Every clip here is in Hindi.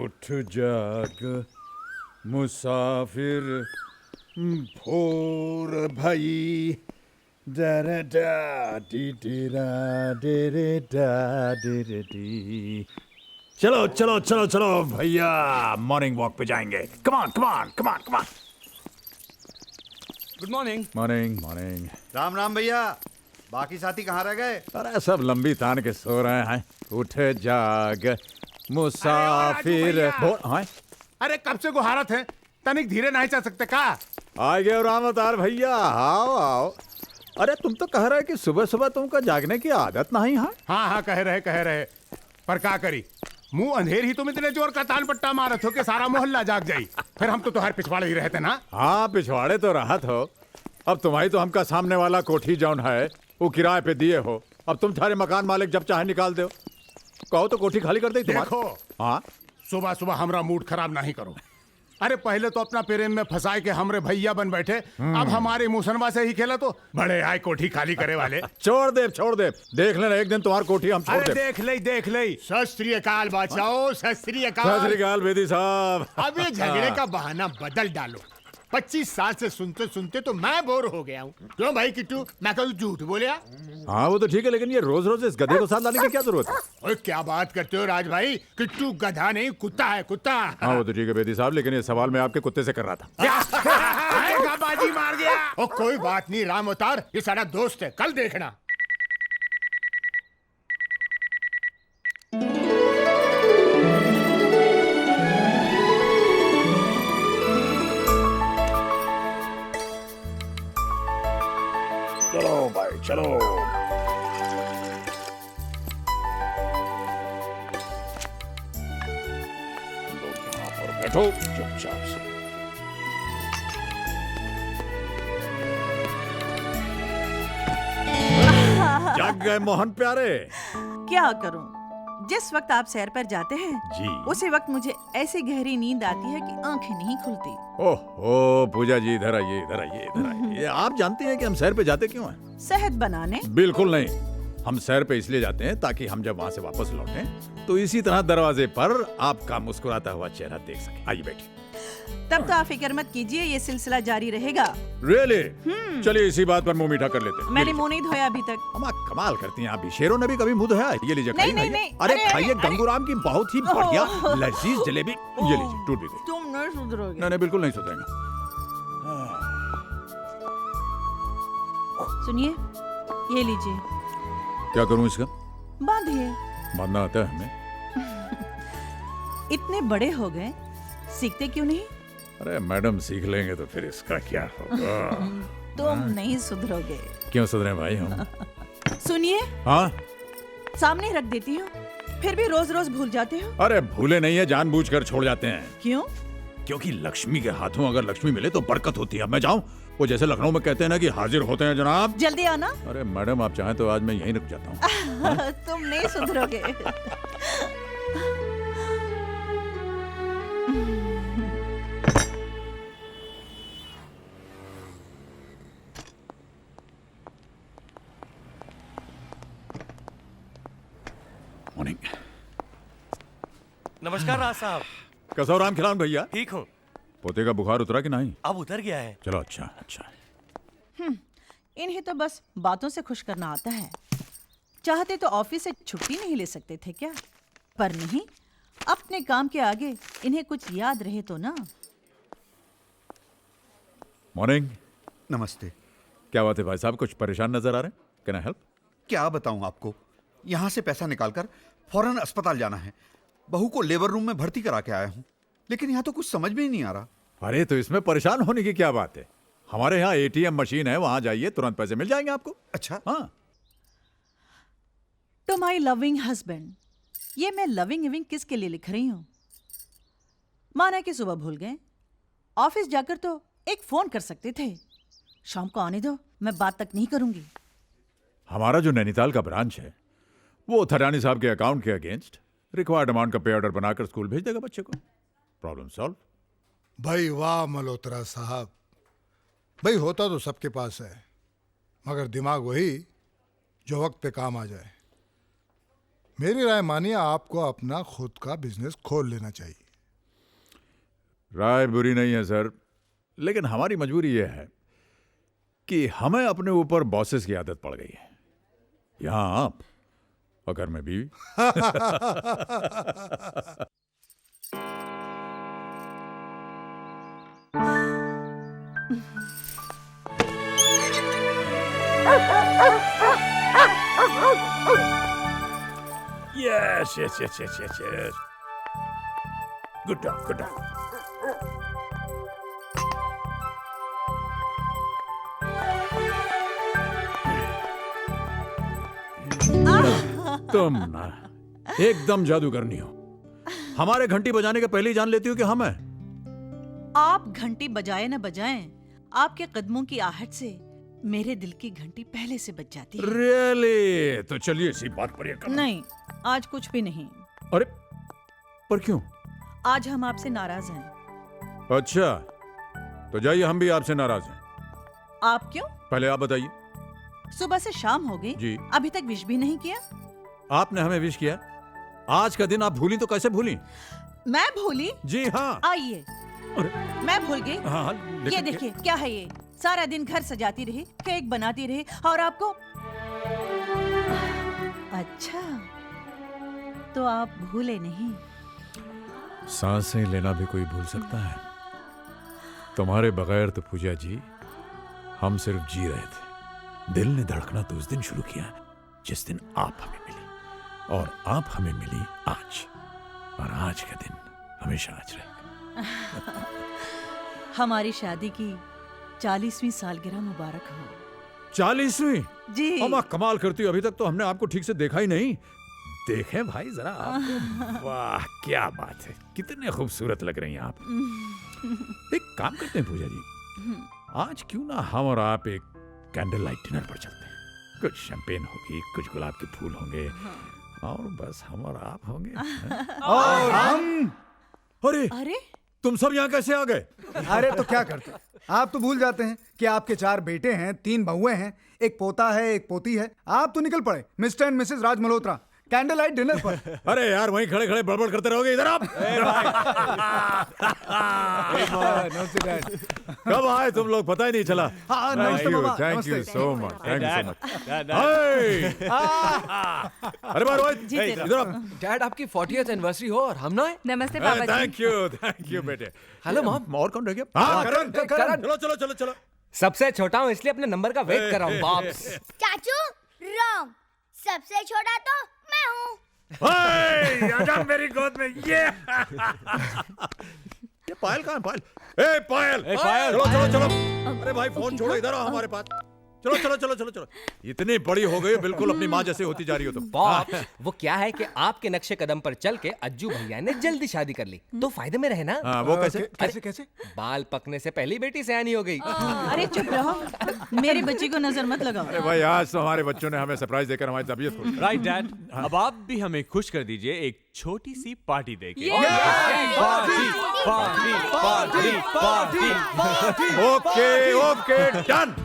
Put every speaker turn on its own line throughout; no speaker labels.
उठ जाग मुसाफिर भोर भई दरा डा डी डेरा डेरे डा डेरे डी। चलो चलो चलो चलो भैया, मॉर्निंग वॉक पे जाएंगे। Come on come on come on come on.
Good morning.
Morning morning.
Ram Ram भैया, बाकी साथी कहाँ रह गए?
अरे सब लंबी तान के सो रहे हैं। उठ जाग मुसाफिर भोर। हाँ
अरे कब से गुहारत है, तनिक धीरे नहीं चल सकते का?
आ गए राम अवतार भैया, आओ आओ। अरे तुम तो कह रहे कि सुबह सुबह तुमको जागने की आदत नहीं है?
हाँ कह रहे पर का करी, मुंह अंधेर ही तुम इतने जोर का ताल पट्टा मारत हो कि सारा मोहल्ला जाग जाई। फिर हम तो तुम्हारे पिछवाड़े ही रहते ना।
हाँ पिछवाड़े तो राहत हो। अब तुम्हारी तो हमका सामने वाला कोठी जौन है वो किराए पे दिए हो। अब तुम सारे मकान मालिक जब चाहे निकाल दो। कहो तो कोठी खाली कर दे तुम्हारी।
देखो,
हाँ
सुबह सुबह हमरा मूड खराब नहीं करो। अरे पहले तो अपना प्रेम में फंसाए के हमरे भैया बन बैठे, अब हमारे मुसनवा से ही खेला तो बड़े आए कोठी खाली करे वाले।
छोड़ दे, देख लेना एक दिन तुम्हारी कोठी हम छोड़ दे।
देख ले। सत श्री अकाल बादशाह, सत श्री अकाल।
सत श्री अकाल बेदी साहब।
अब ये झगड़े का बहाना बदल डालो। 25 साल से सुनते सुनते तो मैं बोर हो गया हूँ। क्यों भाई किट्टू, मैं कल झूठ बोलिया?
हाँ वो तो ठीक है, लेकिन ये रोज रोज इस गधे को साथ लाने की क्या जरूरत है?
ओए क्या बात करते हो राज भाई, किट्टू गधा नहीं कुत्ता है, कुत्ता।
हाँ वो तो ठीक है बेदी साहब, लेकिन ये सवाल मैं आपके कुत्ते से कर रहा था।
बाजी मार गया। ओ कोई बात नहीं राम अवतार, ये सारा दोस्त है, कल देखना।
चलो भाई चलो। यहाँ पर बैठो चुपचाप से। जाग गए मोहन प्यारे?
क्या करूं, जिस वक्त आप सैर पर जाते हैं
जी।
उसी वक्त मुझे ऐसी गहरी नींद आती है कि आंखें नहीं खुलती।
ओह पूजा जी, इधर आइए इधर आइए इधर आइए। आप जानती हैं कि हम सैर पे जाते क्यों हैं?
सेहत बनाने?
बिल्कुल नहीं, हम सैर पे इसलिए जाते हैं ताकि हम जब वहाँ से वापस लौटें तो इसी तरह दरवाजे पर आपका मुस्कुराता हुआ चेहरा देख सके। आइए बैठिए।
तब तो आप फिक्र मत कीजिए, ये सिलसिला जारी रहेगा।
रियली? चलिए इसी बात पर मुंह मीठा कर लेते हैं।
मैंने मुंह नहीं धोया अभी तक।
अम्मा कमाल करती हैं आप भी। शेरों ने भी कभी मुंह धोया? ये लीजिए
नहीं,
खाइए,
नहीं,
अरे
अरे,
खाइए,
अरे,
गंगूराम की बहुत ही बढ़िया लजीज जलेबी। ये लीजिए, टूट भी गई।
तुम नहीं सुधरोगे।
नहीं बिल्कुल नहीं सुधरेंगे।
सुनिए, ये लीजिए।
क्या करूं इसका?
बांधिए।
बांधना आता है हमें?
इतने बड़े हो गए, सीखते क्यों नहीं?
अरे मैडम सीख लेंगे तो फिर इसका क्या होगा?
तुम नहीं सुधरोगे।
क्यों सुधरे भाई हम?
सुनिए,
हाँ
सामने रख देती हूँ, फिर भी रोज रोज भूल जाते हो।
अरे भूले नहीं है, जानबूझकर छोड़ जाते हैं।
क्यों?
क्योंकि लक्ष्मी के हाथों अगर लक्ष्मी मिले तो बरकत होती है। अब मैं जाऊं? वो जैसे लखनऊ में कहते हैं ना कि हाजिर होते हैं जनाब।
जल्दी आना।
अरे मैडम आप चाहें तो आज मैं यहीं रुक जाता हूँ।
तुम नहीं सुधरोगे।
मॉर्निंग।
नमस्कार राज साहब।
कसो राम खिलान भैया?
ठीक हूँ।
पोते का बुखार उतरा कि नहीं?
अब उतर गया है।
चलो अच्छा अच्छा।
इन्हें तो बस बातों से खुश करना आता है। चाहते तो ऑफिस से छुट्टी नहीं ले सकते थे क्या? पर नहीं, अपने काम के आगे इन्हें कुछ याद रहे तो ना।
मॉर्निंग।
नमस्ते।
क्या बात है भाई साहब, कुछ परेशान नजर आ रहे हैं? Can I help?
क्या बताऊं आपको, यहाँ से पैसा निकालकर फौरन अस्पताल जाना है। बहू को लेबर रूम में भर्ती करा के आया हूँ, लेकिन यहाँ तो कुछ समझ में ही नहीं आ रहा।
अरे तो इसमें परेशान होने की क्या बात है? हमारे यहाँ एटीएम मशीन है, वहां जाइए, तुरंत पैसे मिल जाएंगे आपको।
अच्छा।
हाँ।
टू माई लविंग हस्बैंड, ये मैं लविंग इविंग किसके लिए लिख रही हूँ? माना कि सुबह भूल गए, ऑफिस जाकर तो एक फोन कर सकते थे। शाम को आने दो, मैं बात तक नहीं करूंगी।
हमारा जो नैनीताल का ब्रांच है वो थरानी साहब के अकाउंट के अगेंस्ट रिक्वायर्ड अमाउंट का पे ऑर्डर बनाकर स्कूल भेज देगा बच्चे को। Problem solve.
भाई वाह मल्होत्रा साहब, भाई होता तो सबके पास है, मगर दिमाग वही जो वक्त पे काम आ जाए। मेरी राय मानिए, आपको अपना खुद का बिजनेस खोल लेना चाहिए।
राय बुरी नहीं है सर, लेकिन हमारी मजबूरी यह है कि हमें अपने ऊपर बॉसेस की आदत पड़ गई है। यहां आप और घर में बीवी। Yes, yes, yes, yes, yes, yes. Good dog, good dog. तुम ना एकदम जादूगरनी हो। हमारे घंटी बजाने के पहले ही जान लेती हो कि हम हैं।
आप घंटी बजाए न बजाएं, आपके कदमों की आहट से मेरे दिल की घंटी पहले से बज जाती है।
रियली? तो चलिए इसी बात पर ये करना।
नहीं, आज कुछ भी नहीं।
अरे पर क्यों?
आज हम आपसे नाराज हैं।
अच्छा, तो जाइए, हम भी आपसे नाराज हैं।
आप क्यों?
पहले आप बताइए।
सुबह से शाम हो गई,
जी।
अभी तक विश भी नहीं किया।
आपने हमें विश किया, आज का दिन आप भूली तो कैसे भूली?
मैं भूली?
जी हाँ।
आइए, मैं भूल गई।
हाँ, हाँ,
ये
लेकिन
देखिए, क्या है ये? सारा दिन घर सजाती रही, केक बनाती रही, और आपको। अच्छा, तो आप भूले नहीं।
सांसें लेना भी कोई भूल सकता है? तुम्हारे बगैर तो पूजा जी हम सिर्फ जी रहे थे। दिल ने धड़कना तो उस दिन शुरू किया जिस दिन आप हमें मिली, और आप हमें मिली आज, और आज का दिन हमेशा आज रहेगा।
हमारी शादी की 40वीं सालगिरह मुबारक हो।
40वीं?
जी।
अम्मा कमाल करती हो, अभी तक तो हमने आपको ठीक से देखा ही नहीं। देखें भाई जरा आपको। वाह क्या बात है, कितने खूबसूरत लग रही हैं आप। एक काम करते हैं पूजा जी, आज क्यों ना हम और आप एक कैंडल लाइट डिनर पर चलते हैं। कुछ शैंपेन होगी, कुछ गुलाब के फूल होंगे, और बस हम और आप होंगे।
और हम।
अरे
अरे,
तुम सब यहाँ कैसे आ गए?
अरे तो क्या करते, आप तो भूल जाते हैं कि आपके 4 बेटे हैं, 3 बहुएं हैं, एक पोता है, एक पोती है। आप तो निकल पड़े mister and Mrs Raj Malhotra candle light dinner पर।
अरे यार, वहीं खड़े खड़े बड़बड़ करते रहोगे। इधर आप। कब आए तुम लोग, पता ही नहीं चला।
हाँ, नमस्ते मामा,
थैंक यू
नमस्ते।
So much, thank you so much. अरे बार रोहित,
जीते
इधर आप।
डैड, आपकी 40th एनिवर्सरी हो और हम ना आए।
नमस्ते पापा जी।
थैंक यू बेटे।
Hello mom.
और कौन रह गया? हाँ, करण।
करण।
चलो चलो चलो चलो।
सबसे छोटा हूँ इसलिए अपने नंबर का वेट कर रहा हूँ बाप्स।
चाचू रॉन्ग, सबसे छोटा तो मैं हूँ।
आजा मेरी गोद में। ये पायल कहाँ है? पायल, ए पायल,
पायल।
चलो चलो चलो। अरे भाई फोन छोड़ो, इधर आओ हमारे पास। चलो चलो चलो चलो चलो। इतनी बड़ी हो गई, बिल्कुल अपनी माँ जैसे होती जा रही हो तुम।
बाप्स, वो क्या है कि आपके नक्शे कदम पर चल के अज्जू भैया ने जल्दी शादी कर ली, तो फायदे में रहे ना।
हाँ, वो कैसे?
कैसे कैसे?
बाल पकने से पहली बेटी सयानी हो गई।
अरे चुप रहो, मेरी बच्ची को नजर मत लगाओ।
अरे भाई, आज तो हमारे बच्चों ने हमें सरप्राइज देकर हमारी तबीयत खुश।
राइट डैड, अब आप भी हमें खुश कर दीजिए एक छोटी सी पार्टी देके।
Okay okay done.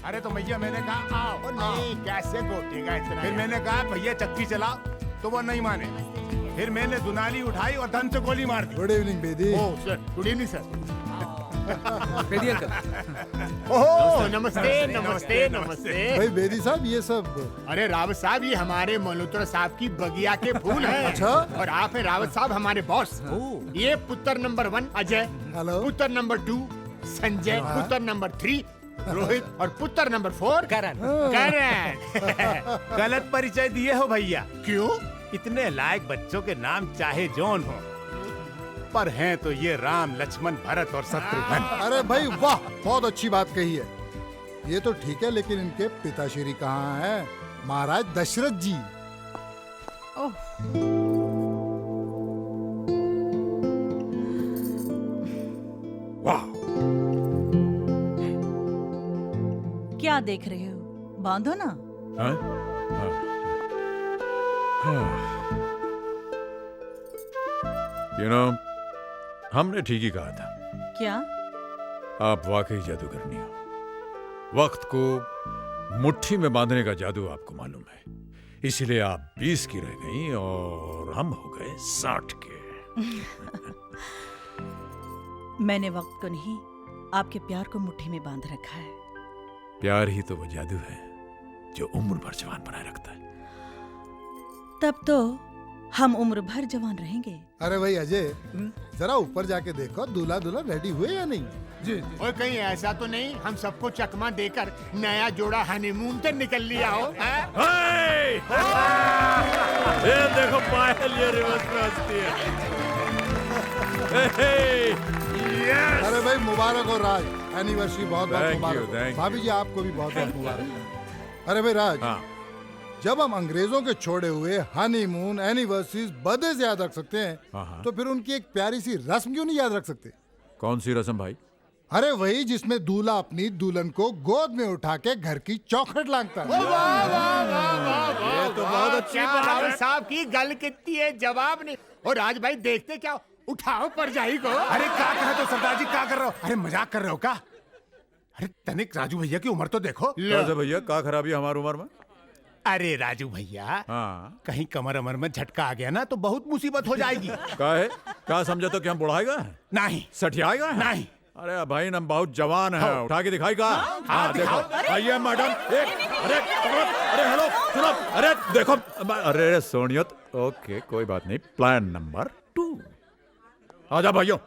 अरे तो भैया मैंने कहा आओ। नहीं, कैसे गोटेगा इतना। फिर मैंने कहा भैया चक्की चलाओ, तो वो नहीं माने। फिर मैंने दुनाली उठाई और धन से गोली मार दी।
Good evening Bedi.
Oh sir, good evening sir.
Bedi uncle.
Oh नमस्ते नमस्ते नमस्ते।
भाई बेदी साहब, ये सब।
अरे रावत साहब, ये हमारे मल्होत्रा साहब की बगिया के फूल हैं।
अच्छा।
और आप हैं रावत साहब हमारे बॉस। ये पुत्र नंबर 1 अजय,
हेलो।
पुत्र नंबर 2 संजय, पुत्र नंबर 3 रोहित, और पुत्र नंबर 4
करण।
करण। गलत परिचय दिए हो भैया। क्यों? इतने लायक बच्चों के नाम चाहे जौन हो, पर हैं तो ये राम, लक्ष्मण, भरत और शत्रुघ्न।
अरे भाई वाह, बहुत अच्छी बात कही है। ये तो ठीक है, लेकिन इनके पिताश्री कहाँ हैं? महाराज दशरथ जी।
वाह,
क्या देख रहे हो? बांधो ना।
यू नो, हमने ठीक ही कहा था।
क्या?
आप वाकई जादूगरनी हो। वक्त को मुट्ठी में बांधने का जादू आपको मालूम है, इसीलिए आप 20 की रह गई और हम हो गए 60 के।
मैंने वक्त को नहीं, आपके प्यार को मुट्ठी में बांध रखा है।
प्यार ही तो वो जादू है जो उम्र भर जवान बनाए रखता है।
तब तो हम उम्र भर जवान रहेंगे।
अरे भाई अजय, जरा ऊपर जाके देखो दूल्हा दुल्हन रेडी हुए या नहीं।
जी
और कहीं ऐसा तो नहीं हम सबको चकमा देकर नया जोड़ा हनीमून पे निकल लिया हो, हैं?
ये देखो पायल ये रिवर्स में हंसती है।
अरे भाई मुबारक हो राज, एनिवर्सरी बहुत बहुत
Thank you,
मुबारक
thank
हो।
you.
भाभी जी आपको भी बहुत बहुत मुबारक। अरे भाई राज,
हाँ।
जब हम अंग्रेजों के छोड़े हुए हनीमून एनिवर्सरीज बर्थडे से याद रख सकते हैं,
हाँ।
तो फिर उनकी एक प्यारी सी रस्म क्यों नहीं याद रख सकते।
कौन सी रस्म भाई?
अरे वही जिसमें दूल्हा अपनी दुल्हन को गोद में उठा के घर की चौखट लांघता है।
ये तो बहुत अच्छी बात साहब की गल कितनी है, जवाब नहीं। और राज भाई देखते क्या, उठाओ परजाई को।
अरे क्या कर रहे हो सरदार जी, क्या कर रहे हो? अरे मजाक कर रहे हो क्या? अरे तनिक राजू भैया की उम्र तो देखो।
कैसे भैया, क्या खराबी है हमारी उम्र में?
अरे राजू भैया,
हाँ।
कहीं कमर अमर में झटका आ गया ना तो बहुत मुसीबत हो जाएगी।
क्या है? क्या समझे तो कि हम बुढ़ाएगा?
नहीं
सठियाएगा?
नहीं।
अरे भाई हम बहुत जवान है, उठा के दिखाई का। हाँ देखो, आइए मैडम। अरे हेलो सुनो, अरे देखो, अरे सोनियत। ओके कोई बात नहीं, प्लान नंबर 2। आजा भाइयों,